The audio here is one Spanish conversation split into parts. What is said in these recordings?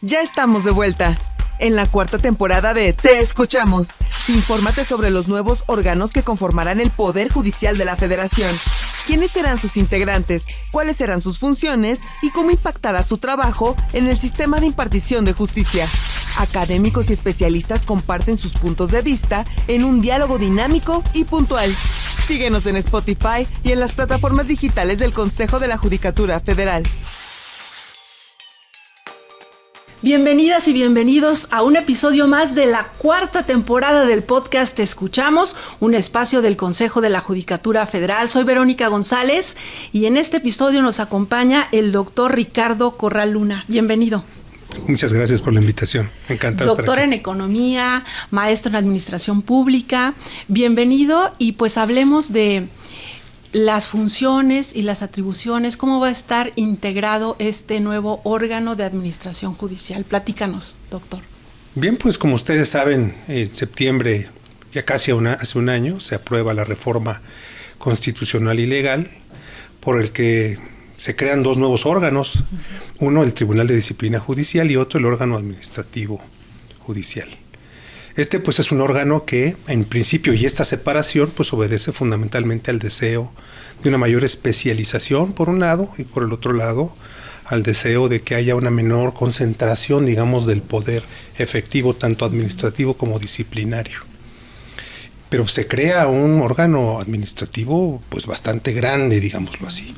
Ya estamos de vuelta. En la cuarta temporada de Te Escuchamos. Infórmate sobre los nuevos órganos que conformarán el Poder Judicial de la Federación. ¿Quiénes serán sus integrantes? ¿Cuáles serán sus funciones? ¿Y cómo impactará su trabajo en el sistema de impartición de justicia? Académicos y especialistas comparten sus puntos de vista en un diálogo dinámico y puntual. Síguenos en Spotify y en las plataformas digitales del Consejo de la Judicatura Federal. Bienvenidas y bienvenidos a un episodio más de la cuarta temporada del podcast Te Escuchamos, un espacio del Consejo de la Judicatura Federal. Soy Verónica González y en este episodio nos acompaña el doctor Ricardo Corral Luna. Bienvenido. Muchas gracias por la invitación. Encantado de estar aquí. Doctor en Economía, maestro en Administración Pública. Bienvenido y pues hablemos de las funciones y las atribuciones, cómo va a estar integrado este nuevo órgano de administración judicial. Platícanos, doctor. Bien, pues como ustedes saben, en septiembre, ya casi hace un año, se aprueba la reforma constitucional y legal por el que se crean dos nuevos órganos, uno el Tribunal de Disciplina Judicial y otro el órgano administrativo judicial. Este pues es un órgano que en principio y esta separación pues obedece fundamentalmente al deseo de una mayor especialización por un lado y por el otro lado al deseo de que haya una menor concentración, digamos, del poder efectivo tanto administrativo como disciplinario. Pero se crea un órgano administrativo pues bastante grande, digámoslo así,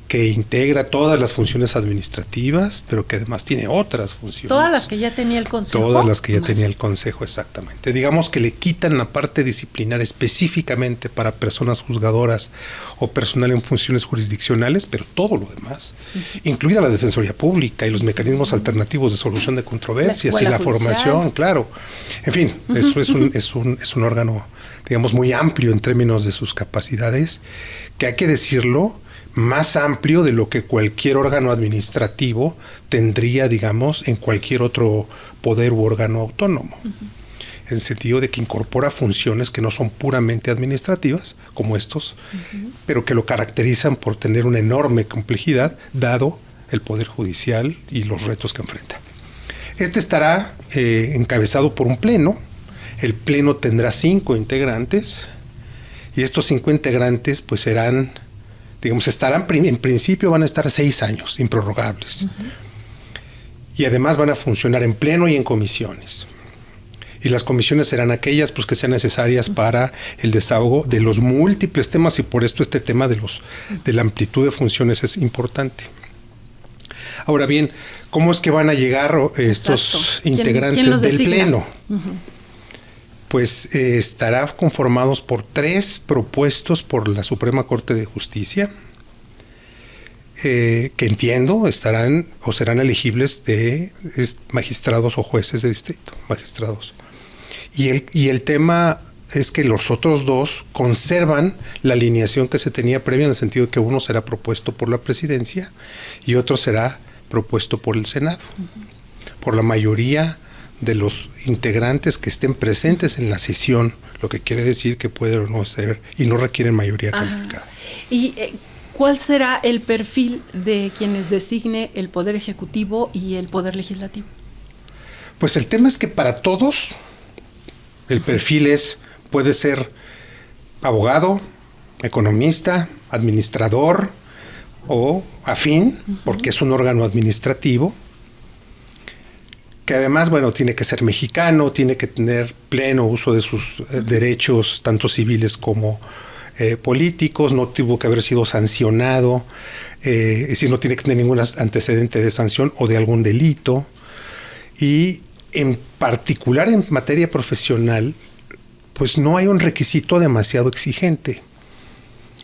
que integra todas las funciones administrativas, pero que además tiene otras funciones. ¿Todas las que ya tenía el Consejo? Todas las que ya tenía el Consejo, exactamente. Digamos que le quitan la parte disciplinar específicamente para personas juzgadoras o personal en funciones jurisdiccionales, pero todo lo demás, incluida la Defensoría Pública y los mecanismos alternativos de solución de controversias y la formación, claro. En fin, eso es un órgano, digamos, muy amplio en términos de sus capacidades, que hay que decirlo, más amplio de lo que cualquier órgano administrativo tendría, digamos, en cualquier otro poder u órgano autónomo. En el sentido de que incorpora funciones que no son puramente administrativas, como estos, pero que lo caracterizan por tener una enorme complejidad, dado el poder judicial y los retos que enfrenta. Este estará encabezado por un pleno. El pleno tendrá 5 integrantes, y estos 5 integrantes pues serán, digamos, en principio van a estar 6 años, improrrogables. Y además van a funcionar en pleno y en comisiones. Y las comisiones serán aquellas pues, que sean necesarias para el desahogo de los múltiples temas, y por esto este tema de la amplitud de funciones es importante. Ahora bien, ¿cómo es que van a llegar estos integrantes del pleno? Pues estará conformados por 3 propuestos por la Suprema Corte de Justicia, que entiendo estarán o serán elegibles de magistrados o jueces de distrito, magistrados. Y el tema es que los otros 2 conservan la alineación que se tenía previa, en el sentido de que uno será propuesto por la presidencia y otro será propuesto por el Senado, por la mayoría de los integrantes que estén presentes en la sesión, lo que quiere decir que pueden o no ser y no requieren mayoría calificada. ¿Y cuál será el perfil de quienes designe el Poder Ejecutivo y el Poder Legislativo? Pues el tema es que para todos el perfil puede ser abogado, economista, administrador o afín, porque es un órgano administrativo, que además, bueno, tiene que ser mexicano, tiene que tener pleno uso de sus derechos, tanto civiles como políticos, no tuvo que haber sido sancionado, es decir, no tiene que tener ningún antecedente de sanción o de algún delito. Y en particular en materia profesional, pues no hay un requisito demasiado exigente.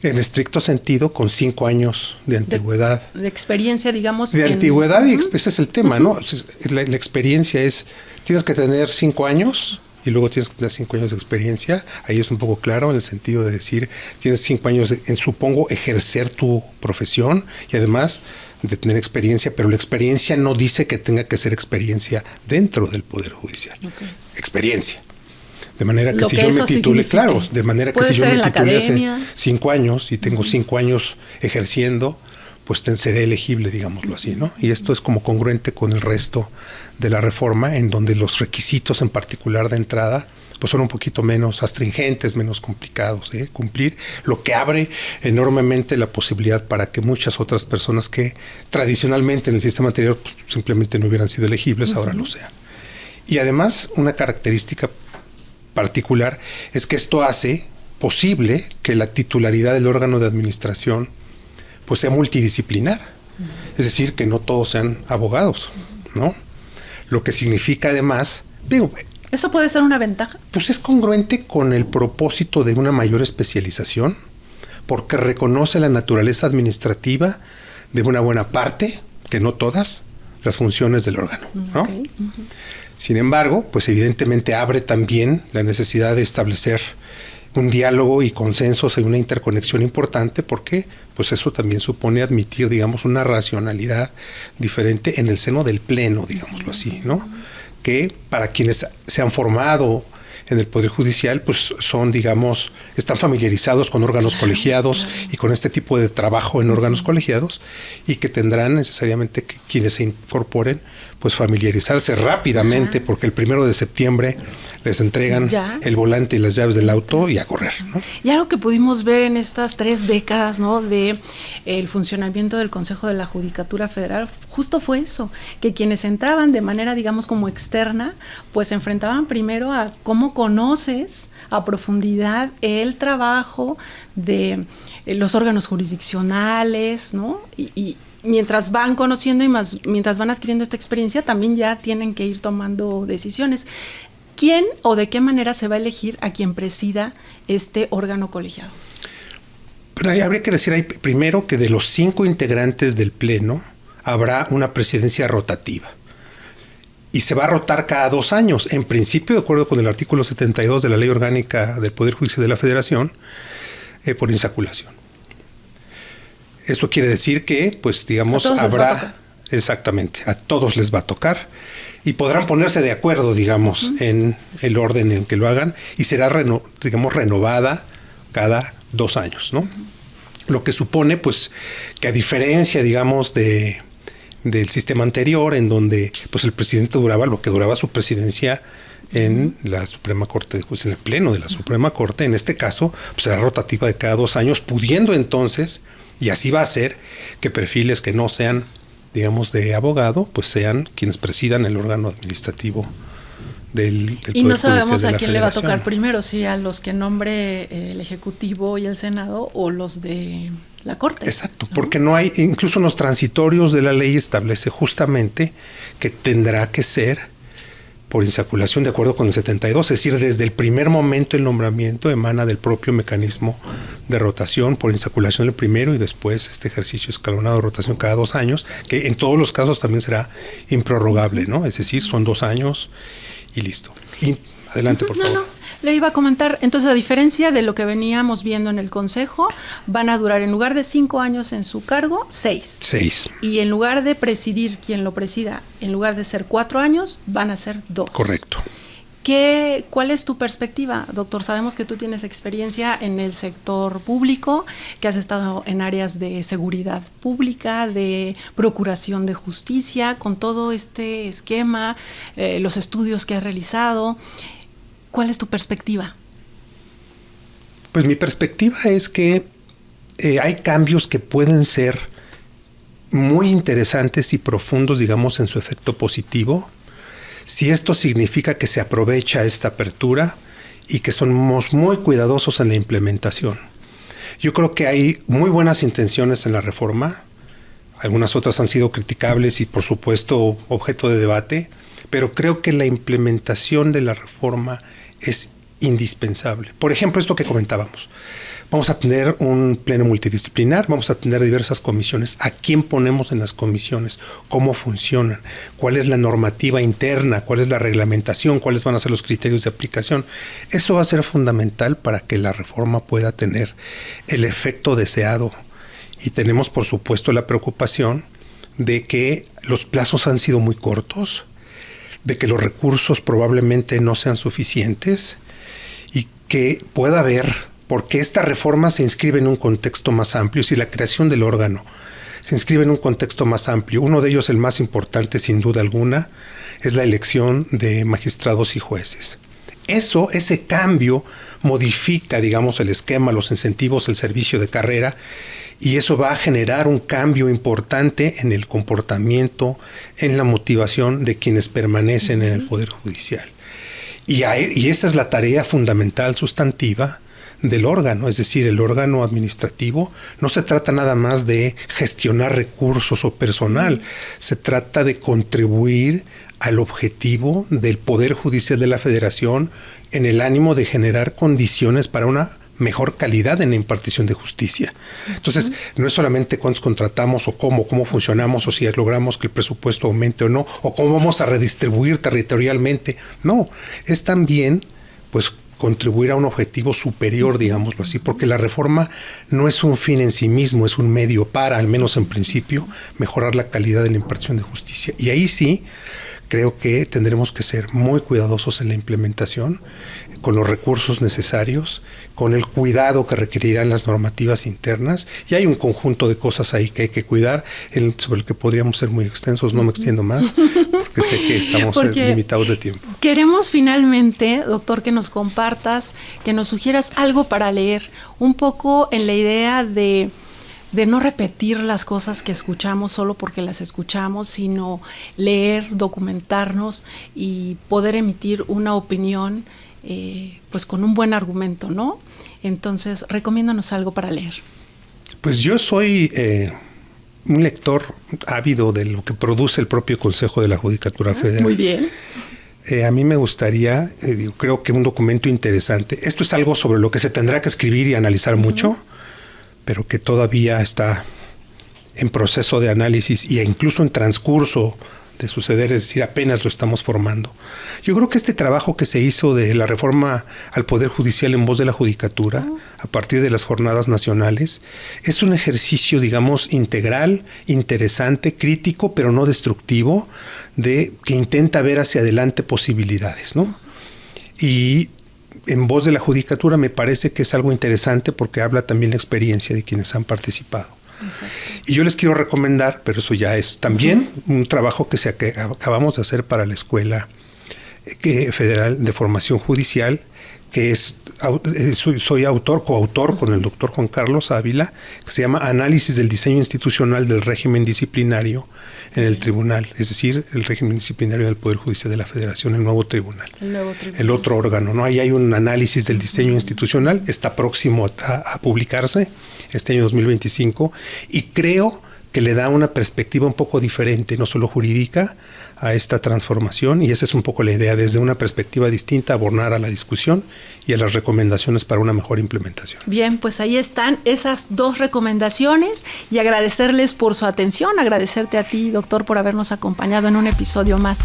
En estricto sentido, con 5 años de antigüedad. De experiencia, digamos. De antigüedad, y ese es el tema, ¿no? La experiencia tienes que tener 5 años y luego tienes que tener 5 años de experiencia. Ahí es un poco claro en el sentido de decir, tienes 5 años en, supongo, ejercer tu profesión y además de tener experiencia, pero la experiencia no dice que tenga que ser experiencia dentro del Poder Judicial. Experiencia. De manera que si yo me titule, claro, de manera que si yo me titule hace 5 años y tengo 5 años ejerciendo, pues será elegible, digámoslo así, ¿no? Y esto es como congruente con el resto de la reforma, en donde los requisitos en particular de entrada pues son un poquito menos astringentes, menos complicados de cumplir, lo que abre enormemente la posibilidad para que muchas otras personas que tradicionalmente en el sistema anterior pues, simplemente no hubieran sido elegibles, ahora lo sean. Y además, una característica particular es que esto hace posible que la titularidad del órgano de administración pues sea multidisciplinar, es decir, que no todos sean abogados, ¿no? Lo que significa además, digo, ¿eso puede ser una ventaja? pues es congruente con el propósito de una mayor especialización, porque reconoce la naturaleza administrativa de una buena parte, que no todas, las funciones del órgano, ¿no? Okay. Sin embargo, pues evidentemente abre también la necesidad de establecer un diálogo y consensos y una interconexión importante, porque pues eso también supone admitir, digamos, una racionalidad diferente en el seno del pleno, digámoslo así, ¿no? Que para quienes se han formado en el Poder Judicial, pues son, digamos, están familiarizados con órganos colegiados y con este tipo de trabajo en órganos colegiados, y que tendrán necesariamente que quienes se incorporen, pues familiarizarse rápidamente, porque el 1 de septiembre les entregan el volante y las llaves del auto y a correr, ¿no? Y algo que pudimos ver en estas 3 décadas, ¿no?, de el funcionamiento del Consejo de la Judicatura Federal, justo fue eso, que quienes entraban de manera, digamos, como externa, pues se enfrentaban primero a cómo conoces a profundidad el trabajo de los órganos jurisdiccionales, ¿no? Y mientras van conociendo y mientras van adquiriendo esta experiencia, también ya tienen que ir tomando decisiones. ¿Quién o de qué manera se va a elegir a quien presida este órgano colegiado? Pero habría que decir ahí primero que de los 5 integrantes del Pleno habrá una presidencia rotativa. Y se va a rotar cada 2 años, en principio, de acuerdo con el artículo 72 de la Ley Orgánica del Poder Judicial de la Federación, por insaculación. Esto quiere decir que, pues, digamos, habrá... Exactamente, a todos les va a tocar. Y podrán ponerse de acuerdo, digamos, en el orden en que lo hagan, y será, renovada cada 2 años, ¿no? Lo que supone, pues, que a diferencia, digamos, del sistema anterior, en donde pues el presidente duraba lo que duraba su presidencia en la Suprema Corte de Justicia, en el Pleno de la Suprema Corte, en este caso pues será rotativa de cada 2 años, pudiendo entonces, y así va a ser, que perfiles que no sean, digamos, de abogado, pues sean quienes presidan el órgano administrativo del Poder Judicial de la Federación. Y no sabemos a quién le va a tocar primero, si a los que nombre el Ejecutivo y el Senado, o los de la Corte. Exacto, ¿no? Porque no hay, incluso en los transitorios de la ley establece justamente que tendrá que ser por insaculación de acuerdo con el 72, es decir, desde el primer momento el nombramiento emana del propio mecanismo de rotación por insaculación el primero, y después este ejercicio escalonado de rotación cada 2 años, que en todos los casos también será improrrogable, ¿no? Es decir, son 2 años y listo. Y adelante, por favor. Le iba a comentar, entonces, a diferencia de lo que veníamos viendo en el Consejo, van a durar, en lugar de 5 años en su cargo, 6. 6. Y en lugar de presidir quien lo presida, en lugar de ser 4 años, van a ser 2. Correcto. ¿Cuál es tu perspectiva, doctor? Sabemos que tú tienes experiencia en el sector público, que has estado en áreas de seguridad pública, de procuración de justicia, con todo este esquema, los estudios que has realizado. ¿Cuál es tu perspectiva? Pues mi perspectiva es que hay cambios que pueden ser muy interesantes y profundos, digamos, en su efecto positivo, si esto significa que se aprovecha esta apertura y que somos muy cuidadosos en la implementación. Yo creo que hay muy buenas intenciones en la reforma, algunas otras han sido criticables y por supuesto objeto de debate, pero creo que la implementación de la reforma es indispensable. Por ejemplo, esto que comentábamos. Vamos a tener un pleno multidisciplinar, vamos a tener diversas comisiones. ¿A quién ponemos en las comisiones? ¿Cómo funcionan? ¿Cuál es la normativa interna? ¿Cuál es la reglamentación? ¿Cuáles van a ser los criterios de aplicación? Eso va a ser fundamental para que la reforma pueda tener el efecto deseado. Y tenemos, por supuesto, la preocupación de que los plazos han sido muy cortos, de que los recursos probablemente no sean suficientes y que pueda haber, porque esta reforma se inscribe en un contexto más amplio, si la creación del órgano se inscribe en un contexto más amplio. Uno de ellos, el más importante sin duda alguna, es la elección de magistrados y jueces. Ese cambio modifica, digamos, el esquema, los incentivos, el servicio de carrera, y eso va a generar un cambio importante en el comportamiento, en la motivación de quienes permanecen en el Poder Judicial. Y esa es la tarea fundamental, sustantiva, del órgano, es decir, el órgano administrativo. No se trata nada más de gestionar recursos o personal, se trata de contribuir al objetivo del Poder Judicial de la Federación en el ánimo de generar condiciones para una mejor calidad en la impartición de justicia. Entonces, no es solamente cuántos contratamos o cómo funcionamos, o si logramos que el presupuesto aumente o no, o cómo vamos a redistribuir territorialmente. No, es también, pues, contribuir a un objetivo superior, digámoslo así, porque la reforma no es un fin en sí mismo, es un medio para, al menos en principio, mejorar la calidad de la impartición de justicia. Y ahí sí, creo que tendremos que ser muy cuidadosos en la implementación, con los recursos necesarios, con el cuidado que requerirán las normativas internas, y hay un conjunto de cosas ahí que hay que cuidar, sobre el que podríamos ser muy extensos. No me extiendo más, porque sé que estamos limitados de tiempo. Queremos finalmente, doctor, que nos compartas, que nos sugieras algo para leer, un poco en la idea de no repetir las cosas que escuchamos solo porque las escuchamos, sino leer, documentarnos y poder emitir una opinión pues con un buen argumento, ¿no? Entonces, recomiéndanos algo para leer. Pues yo soy un lector ávido de lo que produce el propio Consejo de la Judicatura Federal. Muy bien. A mí me gustaría, creo que un documento interesante. Esto es algo sobre lo que se tendrá que escribir y analizar mucho, pero que todavía está en proceso de análisis e incluso en transcurso de suceder, es decir, apenas lo estamos formando. Yo creo que este trabajo que se hizo de la reforma al Poder Judicial en voz de la Judicatura, a partir de las jornadas nacionales, es un ejercicio, digamos, integral, interesante, crítico, pero no destructivo, que intenta ver hacia adelante posibilidades, ¿no? Y en voz de la Judicatura me parece que es algo interesante porque habla también la experiencia de quienes han participado. Exacto. Y yo les quiero recomendar, pero eso ya es también un trabajo que acabamos de hacer para la Escuela Federal de Formación Judicial, que soy coautor con el doctor Juan Carlos Ávila, que se llama Análisis del diseño institucional del régimen disciplinario en el tribunal, es decir, el régimen disciplinario del Poder Judicial de la Federación, el nuevo tribunal. El otro órgano, ¿no? Ahí hay un análisis del diseño institucional, está próximo a publicarse este año 2025, y creo que le da una perspectiva un poco diferente, no solo jurídica, a esta transformación, y esa es un poco la idea, desde una perspectiva distinta, abonar a la discusión y a las recomendaciones para una mejor implementación. Bien, pues ahí están esas dos recomendaciones, y agradecerles por su atención, agradecerte a ti, doctor, por habernos acompañado en un episodio más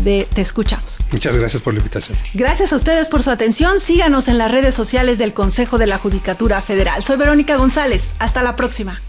de Te Escuchamos. Muchas gracias por la invitación. Gracias a ustedes por su atención. Síganos en las redes sociales del Consejo de la Judicatura Federal. Soy Verónica González. Hasta la próxima.